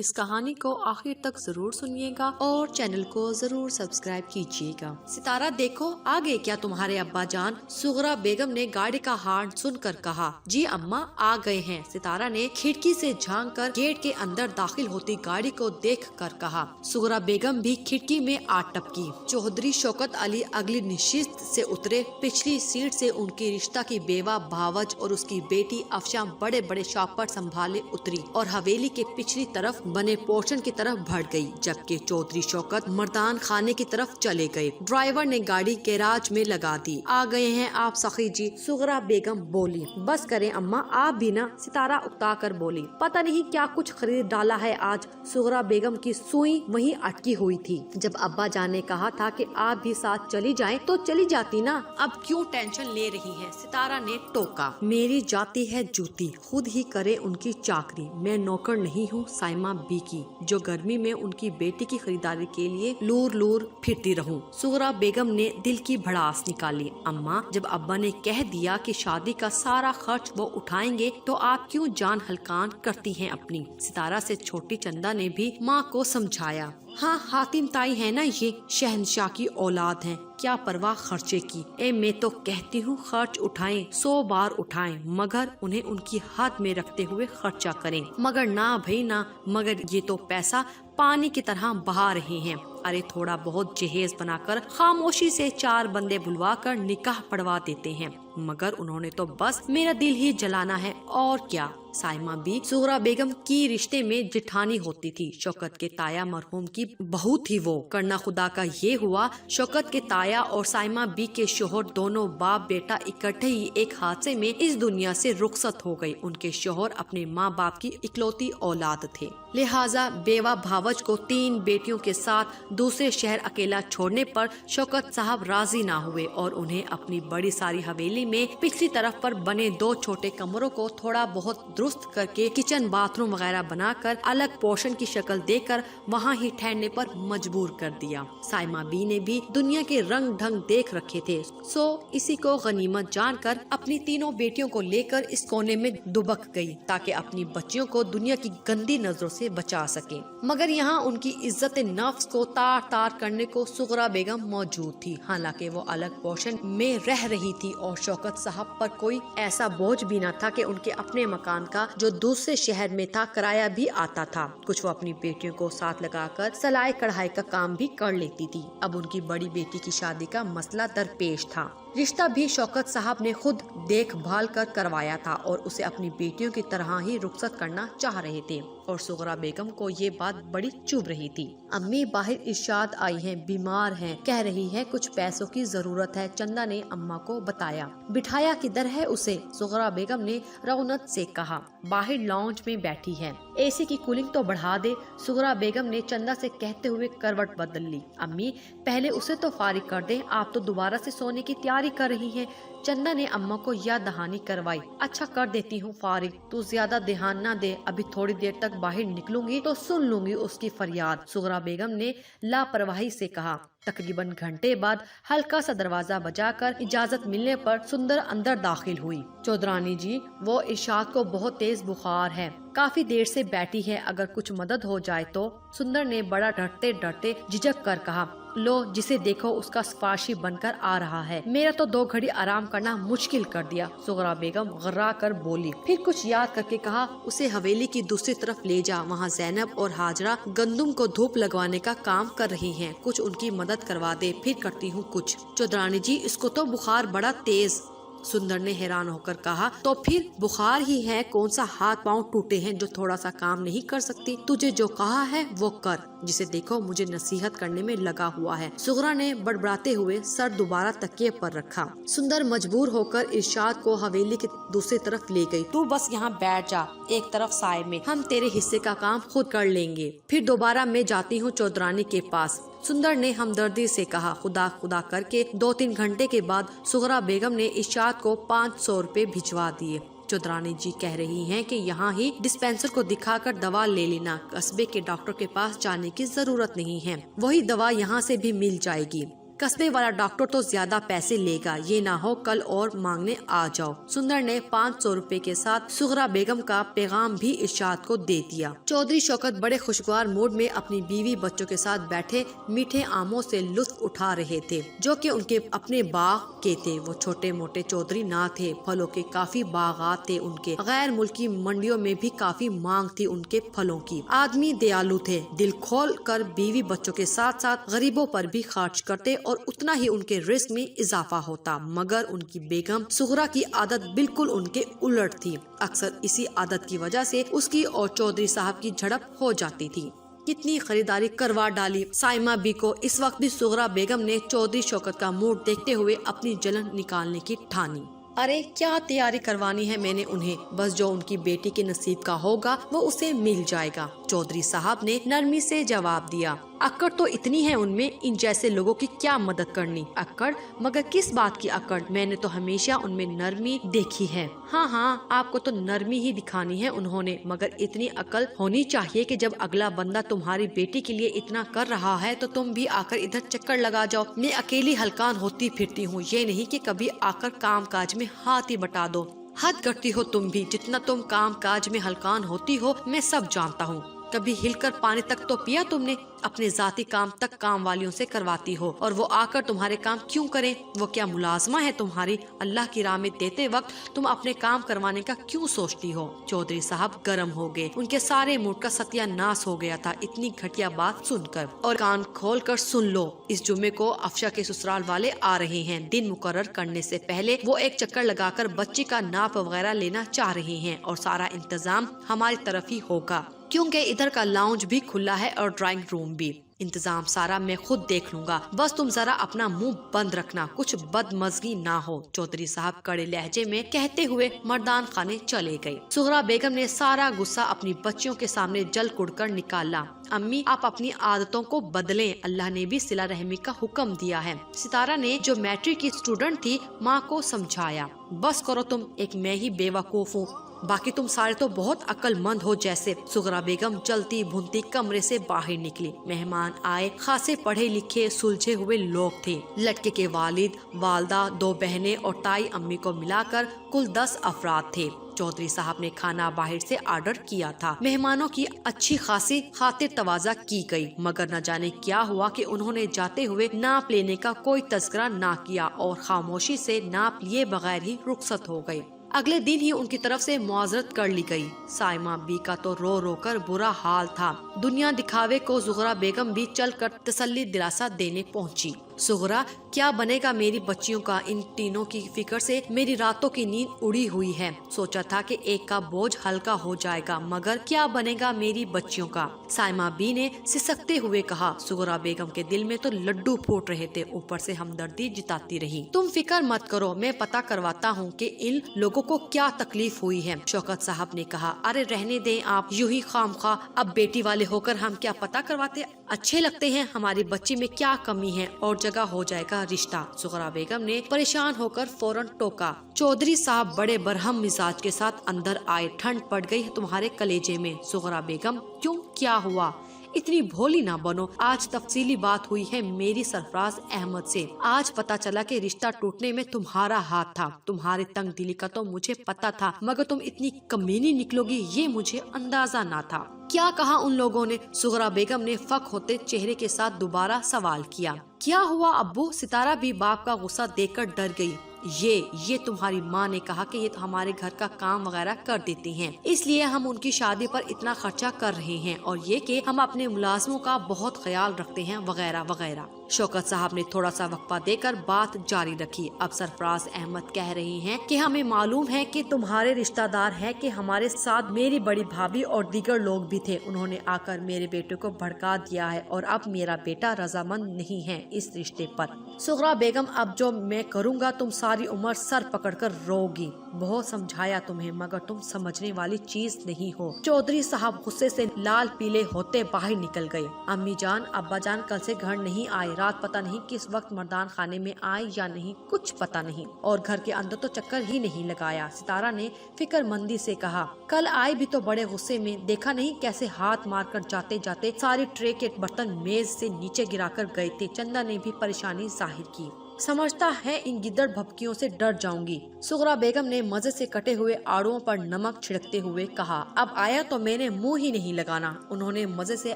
اس کہانی کو آخر تک ضرور سنیے گا اور چینل کو ضرور سبسکرائب کیجیے گا۔ ستارہ دیکھو آگے کیا تمہارے ابا جان؟ سغرا بیگم نے گاڑی کا ہارن سن کر کہا۔ جی اماں آ گئے ہیں، ستارہ نے کھڑکی سے جھانک کر گیٹ کے اندر داخل ہوتی گاڑی کو دیکھ کر کہا۔ سغرا بیگم بھی کھڑکی میں آ ٹپکی۔ چودھری شوکت علی اگلی نشست سے اترے۔ پچھلی سیٹ سے ان کی رشتہ کی بیوہ بھاوج اور اس کی بیٹی افشاں بڑے بڑے شاپر سنبھالے اتری اور حویلی کے پچھلی طرف بنے پورشن کی طرف بڑھ گئی، جبکہ چودھری شوکت مردان خانے کی طرف چلے گئے۔ ڈرائیور نے گاڑی گیراج میں لگا دی۔ آ گئے ہیں آپ سخی جی، سغرا بیگم بولی۔ بس کریں اماں آپ بھی نا، ستارہ اکتا کر بولی۔ پتہ نہیں کیا کچھ خرید ڈالا ہے آج۔ سغرا بیگم کی سوئی وہیں اٹکی ہوئی تھی۔ جب ابا جان نے کہا تھا کہ آپ بھی ساتھ چلی جائیں تو چلی جاتی نا، اب کیوں ٹینشن لے رہی ہیں؟ ستارہ نے ٹوکا۔ میری جاتی ہے جوتی، خود ہی کرے ان کی چاکری، میں نوکر نہیں ہوں سائمہ بی کی جو گرمی میں ان کی بیٹی کی خریداری کے لیے لور لور پھرتی رہوں۔ سغرا بیگم نے دل کی بھڑاس نکالی۔ اماں جب ابا نے کہہ دیا کہ شادی کا سارا خرچ وہ اٹھائیں گے تو آپ کیوں جان ہلکان کرتی ہیں اپنی؟ ستارہ سے چھوٹی چندا نے بھی ماں کو سمجھایا۔ ہاں حاتم تائی ہے نا، یہ شہنشاہ کی اولاد ہیں، کیا پرواہ خرچے کی۔ میں تو کہتی ہوں خرچ اٹھائیں، 100 بار اٹھائیں، مگر انہیں ان کی حد میں رکھتے ہوئے خرچہ کریں۔ مگر نہ بھائی نہ، مگر یہ تو پیسہ پانی کی طرح بہا رہے ہیں۔ ارے تھوڑا بہت جہیز بنا کر خاموشی سے 4 بندے بلوا کر نکاح پڑوا دیتے ہیں، مگر انہوں نے تو بس میرا دل ہی جلانا ہے اور کیا۔ سائمہ بھی سغرا بیگم کی رشتے میں جٹھانی ہوتی تھی، شوکت کے تایا مرحوم کی بہو تھی وہ۔ کرنا خدا کا یہ ہوا شوکت کے تایا اور سائمہ بی کے شوہر دونوں باپ بیٹا اکٹھے ہی ایک حادثے میں اس دنیا سے رخصت ہو گئی۔ ان کے شوہر اپنے ماں باپ کی اکلوتی اولاد تھے، لہٰذا بیوہ بھاوج کو 3 بیٹیوں کے ساتھ دوسرے شہر اکیلا چھوڑنے پر شوکت صاحب راضی نہ ہوئے اور انہیں اپنی بڑی ساری حویلی میں پچھلی طرف پر بنے 2 چھوٹے کمروں کو تھوڑا بہت درست کر کے کچن باتھ روم وغیرہ بنا کر الگ پورشن کی شکل دے کر وہاں ہی ٹھہرنے پر مجبور کر دیا۔ سائمہ بی نے بھی دنیا کے رنگ ڈھنگ دیکھ رکھے تھے، سو اسی کو غنیمت جان کر اپنی 3 بیٹیوں کو لے کر اس کونے میں دبک گئی تاکہ اپنی بچیوں کو دنیا کی گندی نظروں سے بچا سکے۔ مگر یہاں ان کی عزت نفس کو تار تار کرنے کو سغرا بیگم موجود تھی، حالانکہ وہ الگ پورشن میں رہ رہی تھی اور شوکت صاحب پر کوئی ایسا بوجھ بھی نہ تھا کہ ان کے اپنے مکان کا جو دوسرے شہر میں تھا کرایہ بھی آتا تھا۔ کچھ وہ اپنی بیٹیوں کو ساتھ لگا کر سلائی کڑھائی کا کام بھی کر لیتی تھی۔ اب ان کی بڑی بیٹی کی شادی کا مسئلہ درپیش تھا۔ رشتہ بھی شوکت صاحب نے خود دیکھ بھال کر کروایا تھا اور اسے اپنی بیٹیوں کی طرح ہی رخصت کرنا چاہ رہے تھے، اور سغرا بیگم کو یہ بات بڑی چبھ رہی تھی۔ امی باہر ارشاد آئی ہیں، بیمار ہیں، کہہ رہی ہے کچھ پیسوں کی ضرورت ہے، چندا نے اماں کو بتایا۔ بٹھایا کدھر ہے اسے؟ سغرا بیگم نے رونت سے کہا۔ باہر لاؤنج میں بیٹھی ہے، اے سی کی کولنگ تو بڑھا دے۔ سغرا بیگم نے چندا سے کہتے ہوئے کروٹ بدل لی۔ امی پہلے اسے تو فارغ کر دیں، آپ تو دوبارہ سے سونے کی تیاری کر رہی ہیں۔ چندا نے اماں کو یاد دہانی کروائی۔ اچھا کر دیتی ہوں فارغ، تو زیادہ دھیان نہ دے، ابھی تھوڑی دیر تک باہر نکلوں گی تو سن لوں گی اس کی فریاد، سغرا بیگم نے لاپرواہی سے کہا۔ تقریباً گھنٹے بعد ہلکا سا دروازہ بجا کر اجازت ملنے پر سندر اندر داخل ہوئی۔ چودرانی جی، وہ ارشاد کو بہت تیز بخار ہے، کافی دیر سے بیٹھی ہے، اگر کچھ مدد ہو جائے تو۔ سندر نے بڑا ڈرتے ڈرتے جھجک کر کہا۔ لو جسے دیکھو اس کا سفارشی بن کر آ رہا ہے، میرا تو 2 گھڑی آرام کرنا مشکل کر دیا، سغرا بیگم غرا کر بولی۔ پھر کچھ یاد کر کے کہا، اسے حویلی کی دوسری طرف لے جا، وہاں زینب اور ہاجرہ گندم کو دھوپ لگوانے کا کام کر رہی ہیں، کچھ ان کی مدد کروا دے، پھر کرتی ہوں کچھ۔ چودرانی جی، اس کو تو بخار بڑا تیز۔ سندر نے حیران ہو کر کہا، تو پھر بخار ہی ہے، کون سا ہاتھ پاؤں ٹوٹے ہیں جو تھوڑا سا کام نہیں کر سکتی؟ تجھے جو کہا ہے وہ کر، جسے دیکھو مجھے نصیحت کرنے میں لگا ہوا ہے۔ سغرا نے بڑبڑاتے ہوئے سر دوبارہ تکیے پر رکھا۔ سندر مجبور ہو کر ارشاد کو حویلی کی دوسری طرف لے گئی۔ تو بس یہاں بیٹھ جا ایک طرف سائے میں، ہم تیرے حصے کا کام خود کر لیں گے، پھر دوبارہ میں جاتی ہوں چودرانی کے پاس۔ سندر نے ہمدردی سے کہا۔ خدا خدا کر کے 2-3 گھنٹے کے بعد سغرا بیگم نے ارشاد کو 500 روپے بھجوا دیے۔ چودرانی جی کہہ رہی ہیں کہ یہاں ہی ڈسپینسر کو دکھا کر دوا لے لینا، قصبے کے ڈاکٹر کے پاس جانے کی ضرورت نہیں ہے، وہی دوا یہاں سے بھی مل جائے گی۔ कस्बे वाला डॉक्टर तो ज्यादा पैसे लेगा, ये ना हो कल और मांगने आ जाओ। सुंदर ने 500 रुपए के साथ सुगरा बेगम का पैगाम भी इरशाद को दे दिया। चौधरी शौकत बड़े खुशगवार मूड में अपनी बीवी बच्चों के साथ बैठे मीठे आमों से लुत्फ उठा रहे थे, जो कि उनके अपने बाग के थे। वो छोटे मोटे चौधरी ना थे, फलों के काफी बागात थे उनके। गैर मुल्की मंडियों में भी काफी मांग थी उनके फलों की। आदमी दयालु थे, दिल खोल कर बीवी बच्चों के साथ साथ गरीबों पर भी खर्च करते और उतना ही उनके रिस्क में इजाफा होता। मगर उनकी बेगम सुगरा की आदत बिल्कुल उनके उलट थी। अक्सर इसी आदत की वजह से उसकी और चौधरी साहब की झड़प हो जाती थी। कितनी खरीदारी करवा डाली साइमा बी को। इस वक्त भी सुगरा बेगम ने चौधरी शौकत का मूड देखते हुए अपनी जलन निकालने की ठानी। अरे क्या तैयारी करवानी है मैंने उन्हें, बस जो उनकी बेटी के नसीब का होगा वो उसे मिल जाएगा। चौधरी साहब ने नरमी से जवाब दिया। अक्कड़ तो इतनी है उनमें, इन जैसे लोगों की क्या मदद करनी। अक्कड़? मगर किस बात की अक्कड़? मैंने तो हमेशा उनमें नरमी देखी है। हाँ, आपको तो नरमी ही दिखानी है उन्होंने, मगर इतनी अकल होनी चाहिए कि जब अगला बंदा तुम्हारी बेटी के लिए इतना कर रहा है तो तुम भी आकर इधर चक्कर लगा जाओ। मैं अकेली हलकान होती फिरती हूँ, ये नहीं कि कभी आकर काम काज में हाथ ही बटा दो। हद करती हो तुम भी, जितना तुम काम काज में हलकान होती हो मैं सब जानता हूँ। कभी हिलकर पानी तक तो पिया तुमने? अपने जाती काम तक काम वालियों से करवाती हो, और वो आकर तुम्हारे काम क्यों करें? वो क्या मुलाजमा है तुम्हारी? अल्लाह की राह में देते वक्त तुम अपने काम करवाने का क्यों सोचती हो? चौधरी साहब गर्म हो गए, उनके सारे मूड का सत्यानाश हो गया था इतनी घटिया बात सुनकर। और कान खोल कर सुन लो, इस जुम्मे को अफशा के ससुराल वाले आ रहे हैं। दिन मुकर्रर करने से पहले वो एक चक्कर लगाकर बच्ची का नाप वगैरह लेना चाह रहे हैं, और सारा इंतजाम हमारी तरफ ही होगा, क्योंकि इधर का लाउंज भी खुला है और ड्राइंग रूम भी। इंतजाम सारा मैं खुद देख लूंगा, बस तुम जरा अपना मुंह बंद रखना, कुछ बदमजगी ना हो। चौधरी साहब कड़े लहजे में कहते हुए मर्दान खाने चले गए। सुगरा बेगम ने सारा गुस्सा अपनी बच्चियों के सामने जल कुड़कर निकाला। अम्मी, आप अपनी आदतों को बदलें, अल्लाह ने भी सिला रहमी का हुक्म दिया है। सितारा ने, जो मैट्रिक की स्टूडेंट थी, माँ को समझाया। बस करो तुम, एक मैं ही बेवकूफ हूँ, बाकी तुम सारे तो बहुत अक्लमंद हो जैसे। सुगरा बेगम चलती भूनती कमरे से बाहर निकली। मेहमान आए, खासे पढ़े लिखे सुलझे हुए लोग थे। लड़के के वालिद, वालदा, 2 बहनें और ताई अम्मी को मिलाकर कुल 10 अफराद थे। चौधरी साहब ने खाना बाहर से ऑर्डर किया था। मेहमानों की अच्छी खासी खातिर तवाजा की गई, मगर न जाने क्या हुआ कि उन्होंने जाते हुए नाप लेने का कोई तज़किरा ना किया और खामोशी से नाप लिए बगैर ही रुखसत हो गए। अगले दिन ही उनकी तरफ से मुआवजत कर ली गई। साइमा बी का तो रो रो कर बुरा हाल था। दुनिया दिखावे को सुगरा बेगम भी चल कर तसल्ली दिलासा देने पहुंची। सुगरा, क्या बनेगा मेरी बच्चियों का? इन तीनों की फिक्र से मेरी रातों की नींद उड़ी हुई है। सोचा था कि एक का बोझ हल्का हो जाएगा, मगर क्या बनेगा मेरी बच्चियों का? साइमा बी ने सिसकते हुए कहा। सुगरा बेगम के दिल में तो लड्डू फूट रहे थे, ऊपर से हमदर्दी जताती रही। तुम फिक्र मत करो, मैं पता करवाता हूँ कि इन लोगों को क्या तकलीफ हुई है। शौकत साहब ने कहा। अरे रहने दें आप, यूं ही खामखा, अब बेटी वाले होकर हम क्या पता करवाते? अच्छे लगते हैं, हमारी बच्ची में क्या कमी है, और जगह हो जाएगा रिश्ता। सुगरा बेगम ने परेशान होकर फौरन टोका। चौधरी साहब बड़े बरहम मिजाज के साथ अंदर आए। ठंड पड़ गई तुम्हारे कलेजे में। सुगरा बेगम, क्यों, क्या हुआ? इतनी भोली ना बनो। आज तफसीली बात हुई है मेरी सरफराज अहमद से। आज पता चला कि रिश्ता टूटने में तुम्हारा हाथ था। तुम्हारे तंग दिली का तो मुझे पता था, मगर तुम इतनी कमीनी निकलोगी ये मुझे अंदाजा ना था। क्या कहा उन लोगों ने? सुगरा बेगम ने फक होते चेहरे के साथ दोबारा सवाल किया। क्या हुआ अब्बू? सितारा भी बाप का गुस्सा देखकर डर गई। ये तुम्हारी माँ ने कहा कि ये तो हमारे घर का काम वगैरह कर देती हैं, इसलिए हम उनकी शादी पर इतना खर्चा कर रहे हैं, और ये कि हम अपने मुलाजमों का बहुत ख्याल रखते हैं वगैरह वगैरह। शौकत साहब ने थोड़ा सा वक्फा देकर बात जारी रखी। अब सरफराज अहमद कह रही हैं कि हमें मालूम है कि तुम्हारे रिश्तेदार हैं, कि हमारे साथ मेरी बड़ी भाभी और दीगर लोग भी थे। उन्होंने आकर मेरे बेटे को भड़का दिया है, और अब मेरा बेटा रजामंद नहीं है इस रिश्ते पर। सुगरा बेगम, अब जो मैं करूँगा तुम सारी उम्र सर पकड़कर रोगी। बहुत समझाया तुम्हें, मगर तुम समझने वाली चीज नहीं हो। चौधरी साहब गुस्से से लाल पीले होते बाहर निकल गए। अम्मी जान, अब्बा जान कल से घर नहीं आए, रات पता नहीं किस वक्त मर्दान खाने में आई या नहीं, कुछ पता नहीं, और घर के अंदर तो चक्कर ही नहीं लगाया। सितारा ने फिक्रमंदी से कहा, कल आई भी तो बड़े गुस्से में, देखा नहीं कैसे हाथ मारकर जाते जाते सारी ट्रे के बर्तन मेज से नीचे गिराकर गए थे। चंदा ने भी परेशानी जाहिर की। समझता है इन गिद्दड़ भपकियों से डर जाऊंगी। सुगरा बेगम ने मजे से कटे हुए आड़ुओं पर नमक छिड़कते हुए कहा, अब आया तो मैंने मुंह ही नहीं लगाना। उन्होंने मजे से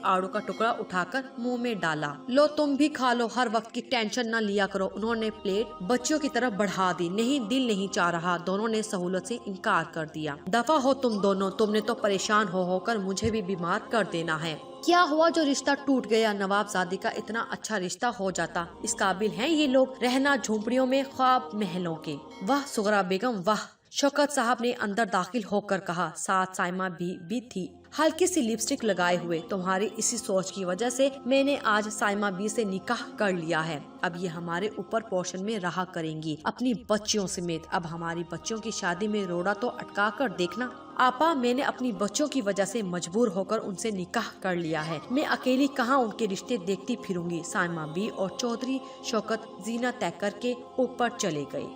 आड़ू का टुकड़ा उठाकर मुंह में डाला। लो तुम भी खा लो, हर वक्त की टेंशन न लिया करो। उन्होंने प्लेट बच्चियों की तरफ बढ़ा दी। नहीं, दिल नहीं चाह रहा। दोनों ने सहूलत से इनकार कर दिया। दफा हो तुम दोनों, तुमने तो परेशान हो होकर मुझे भी बीमार कर देना है। क्या हुआ जो रिश्ता टूट गया? नवाबजादी का इतना अच्छा रिश्ता हो जाता। इस काबिल हैं ये लोग, रहना झोंपड़ियों में, ख्वाब महलों के। वाह सुगरा बेगम वाह, शौकत साहब ने अंदर दाखिल होकर कहा। साथ साइमा भी थी, हल्की सी लिपस्टिक लगाए हुए। तुम्हारी इसी सोच की वजह से मैंने आज साइमा बी से निकाह कर लिया है। अब ये हमारे ऊपर पोर्शन में रहा करेंगी, अपनी बच्चियों समेत। अब हमारी बच्चियों की शादी में रोड़ा तो अटका कर देखना। आपा, मैंने अपनी बच्चों की वजह से मजबूर होकर उनसे निकाह कर लिया है। मैं अकेली कहाँ उनके रिश्ते देखती फिरूंगी। साइमा बी और चौधरी शौकत जीना तय करके ऊपर चले गए।